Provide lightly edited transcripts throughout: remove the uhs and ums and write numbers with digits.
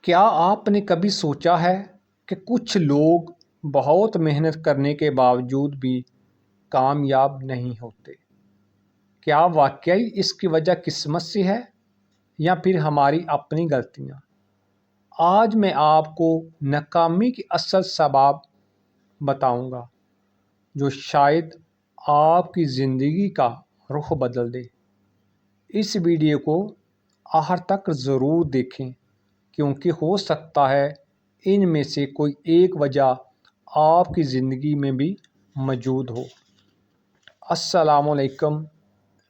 क्या आपने कभी सोचा है कि कुछ लोग बहुत मेहनत करने के बावजूद भी कामयाब नहीं होते? क्या वाकई इसकी वजह किस्मत से है या फिर हमारी अपनी गलतियाँ? आज मैं आपको नाकामी की असल सबब बताऊंगा जो शायद आपकी ज़िंदगी का रुख बदल दे। इस वीडियो को आखिर तक ज़रूर देखें क्योंकि हो सकता है इनमें से कोई एक वजह आपकी ज़िंदगी में भी मौजूद हो। अस्सलामुअलैकुम,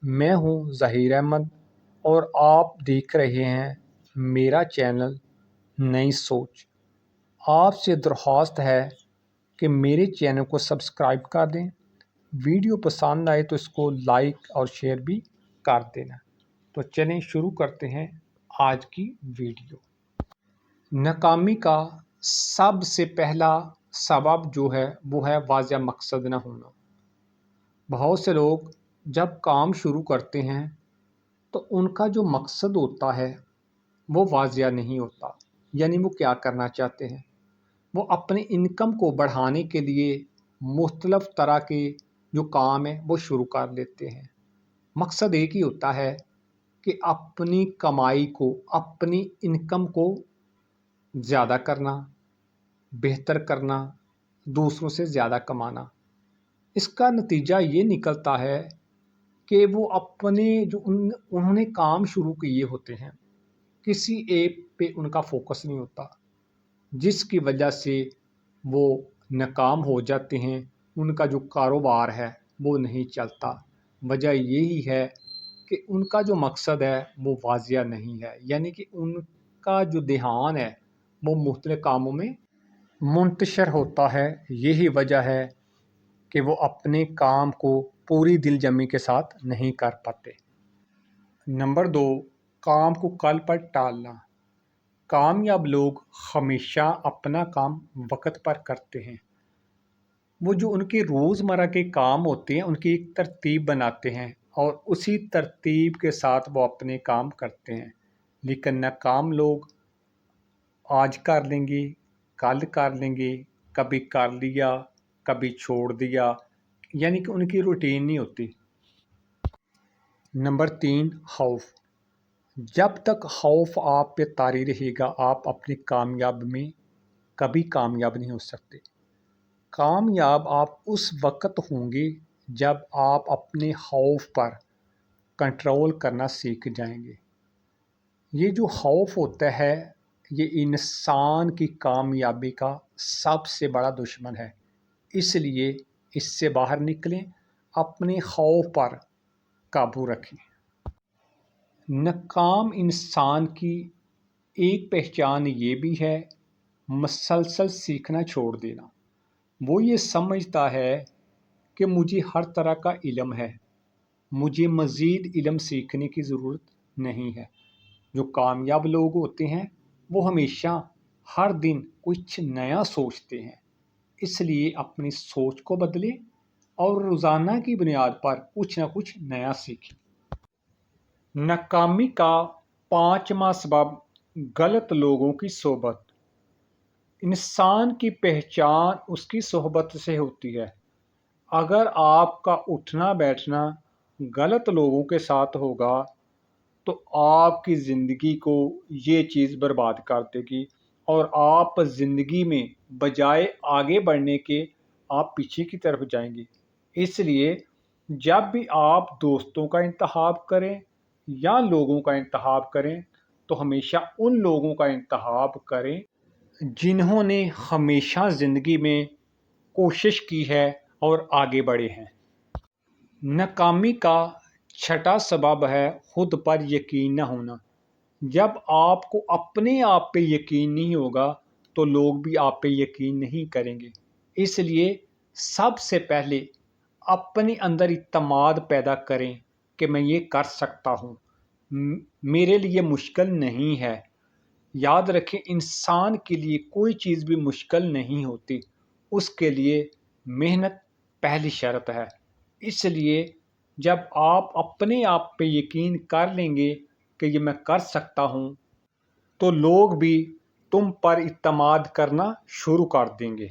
मैं हूं ज़हीर अहमद और आप देख रहे हैं मेरा चैनल नई सोच। आपसे दरख्वास्त है कि मेरे चैनल को सब्सक्राइब कर दें। वीडियो पसंद आए तो इसको लाइक और शेयर भी कर देना। तो चलें शुरू करते हैं आज की वीडियो। नाकामी का सबसे पहला सबब जो है वो है वाज़ेह मकसद न होना। बहुत से लोग जब काम शुरू करते हैं तो उनका जो मकसद होता है वो वाज़ेह नहीं होता, यानी वो क्या करना चाहते हैं। वो अपने इनकम को बढ़ाने के लिए मुख्तलिफ़ तरह के जो काम है वो शुरू कर लेते हैं। मकसद एक ही होता है कि अपनी कमाई को, अपनी इनकम को ज़्यादा करना, बेहतर करना, दूसरों से ज़्यादा कमाना। इसका नतीजा ये निकलता है कि वो अपने जो उन्होंने काम शुरू किए होते हैं, किसी एक पे उनका फोकस नहीं होता, जिसकी वजह से वो नाकाम हो जाते हैं। उनका जो कारोबार है वो नहीं चलता। वजह यही है कि उनका जो मकसद है वो वाज़ेह नहीं है, यानी कि उनका जो ध्यान है वो मुख्तलिफ कामों में मुंतशिर होता है। यही वजह है कि वो अपने काम को पूरी दिलजमी के साथ नहीं कर पाते। नंबर 2, काम को कल पर टालना। कामयाब लोग हमेशा अपना काम वक्त पर करते हैं। वो जो उनके रोज़मर्रा के काम होते हैं उनकी एक तरतीब बनाते हैं और उसी तरतीब के साथ वो अपने काम करते हैं। लेकिन नाकाम लोग आज कर लेंगे, कल कर लेंगे, कभी कर लिया, कभी छोड़ दिया, यानी कि उनकी रूटीन नहीं होती। नंबर 3, खौफ। जब तक खौफ आप पे तारी रहेगा आप अपनी कामयाब में कभी कामयाब नहीं हो सकते। कामयाब आप उस वक्त होंगे जब आप अपने खौफ पर कंट्रोल करना सीख जाएंगे। ये जो खौफ होता है ये इंसान की कामयाबी का सबसे बड़ा दुश्मन है। इसलिए इससे बाहर निकलें, अपने खौफ पर काबू रखें। नाकाम इंसान की एक पहचान ये भी है मसलसल सीखना छोड़ देना। वो ये समझता है कि मुझे हर तरह का इल्म है, मुझे मज़ीद इल्म सीखने की ज़रूरत नहीं है। जो कामयाब लोग होते हैं वो हमेशा हर दिन कुछ नया सोचते हैं। इसलिए अपनी सोच को बदलें और रोज़ाना की बुनियाद पर कुछ ना कुछ नया सीखें। नाकामी का 5वां सबब गलत लोगों की सोहबत। इंसान की पहचान उसकी सोहबत से होती है। अगर आपका उठना बैठना गलत लोगों के साथ होगा तो आपकी ज़िंदगी को ये चीज़ बर्बाद कर देगी और आप ज़िंदगी में बजाय आगे बढ़ने के आप पीछे की तरफ जाएंगे। इसलिए जब भी आप दोस्तों का इंतखाब करें या लोगों का इंतखाब करें तो हमेशा उन लोगों का इंतखाब करें जिन्होंने हमेशा ज़िंदगी में कोशिश की है और आगे बढ़े हैं। नाकामी का 6वां सबब है खुद पर यकीन न होना। जब आपको अपने आप पे यकीन नहीं होगा तो लोग भी आप पे यकीन नहीं करेंगे। इसलिए सबसे पहले अपने अंदर इत्मीनान पैदा करें कि मैं ये कर सकता हूँ, मेरे लिए मुश्किल नहीं है। याद रखें, इंसान के लिए कोई चीज़ भी मुश्किल नहीं होती, उसके लिए मेहनत पहली शर्त है। इसलिए जब आप अपने आप पे यकीन कर लेंगे कि ये मैं कर सकता हूँ तो लोग भी تم پر اعتماد کرنا شروع کر دیں گے۔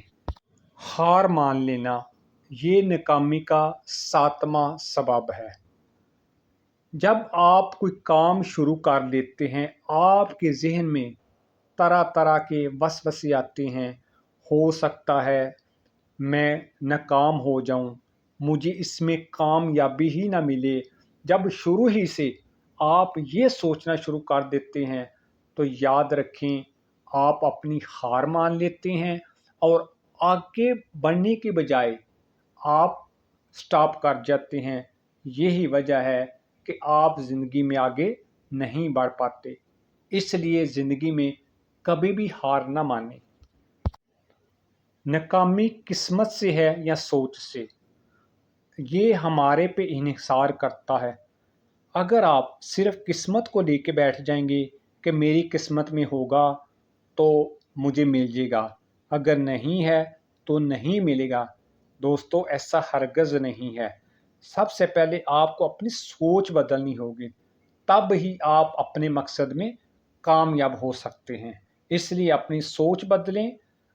ہار مان لینا یہ ناکامی کا 7واں سبب ہے۔ جب آپ کوئی کام شروع کر لیتے ہیں، آپ کے ذہن میں طرح طرح کے وسوسے آتے ہیں۔ ہو سکتا ہے میں ناکام ہو جاؤں، مجھے اس میں کامیابی ہی نہ ملے۔ جب شروع ہی سے آپ یہ سوچنا شروع کر دیتے ہیں تو یاد رکھیں آپ اپنی ہار مان لیتے ہیں اور آگے بڑھنے کے بجائے آپ سٹاپ کر جاتے ہیں۔ یہی وجہ ہے کہ آپ زندگی میں آگے نہیں بڑھ پاتے۔ اس لیے زندگی میں کبھی بھی ہار نہ مانیں۔ ناکامی قسمت سے ہے یا سوچ سے، یہ ہمارے پہ انحصار کرتا ہے۔ اگر آپ صرف قسمت کو لے کے بیٹھ جائیں گے کہ میری قسمت میں ہوگا تو مجھے مل جائے گا، اگر نہیں ہے تو نہیں ملے گا، دوستو ایسا ہرگز نہیں ہے۔ سب سے پہلے آپ کو اپنی سوچ بدلنی ہوگی، تب ہی آپ اپنے مقصد میں کامیاب ہو سکتے ہیں۔ اس لیے اپنی سوچ بدلیں،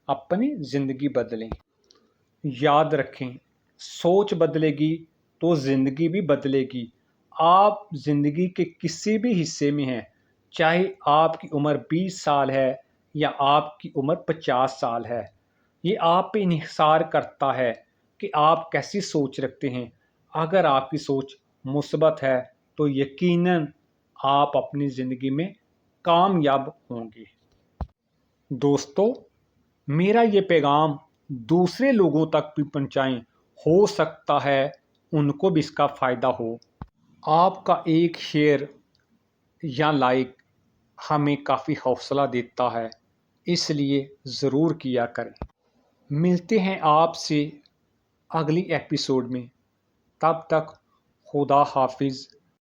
اپنی زندگی بدلیں۔ یاد رکھیں سوچ بدلے گی تو زندگی بھی بدلے گی۔ آپ زندگی کے کسی بھی حصے میں ہیں، چاہے آپ کی عمر 20 سال ہے یا آپ کی عمر 50 سال ہے، یہ آپ پہ انحصار کرتا ہے کہ آپ کیسی سوچ رکھتے ہیں۔ اگر آپ کی سوچ مثبت ہے تو یقیناً آپ اپنی زندگی میں کامیاب ہوں گے۔ دوستو میرا یہ پیغام دوسرے لوگوں تک بھی پہنچائیں، ہو سکتا ہے ان کو بھی اس کا فائدہ ہو۔ آپ کا ایک شیئر یا لائک ہمیں کافی حوصلہ دیتا ہے، اس لیے ضرور کیا کریں۔ ملتے ہیں آپ سے اگلی ایپیسوڈ میں، تب تک خدا حافظ۔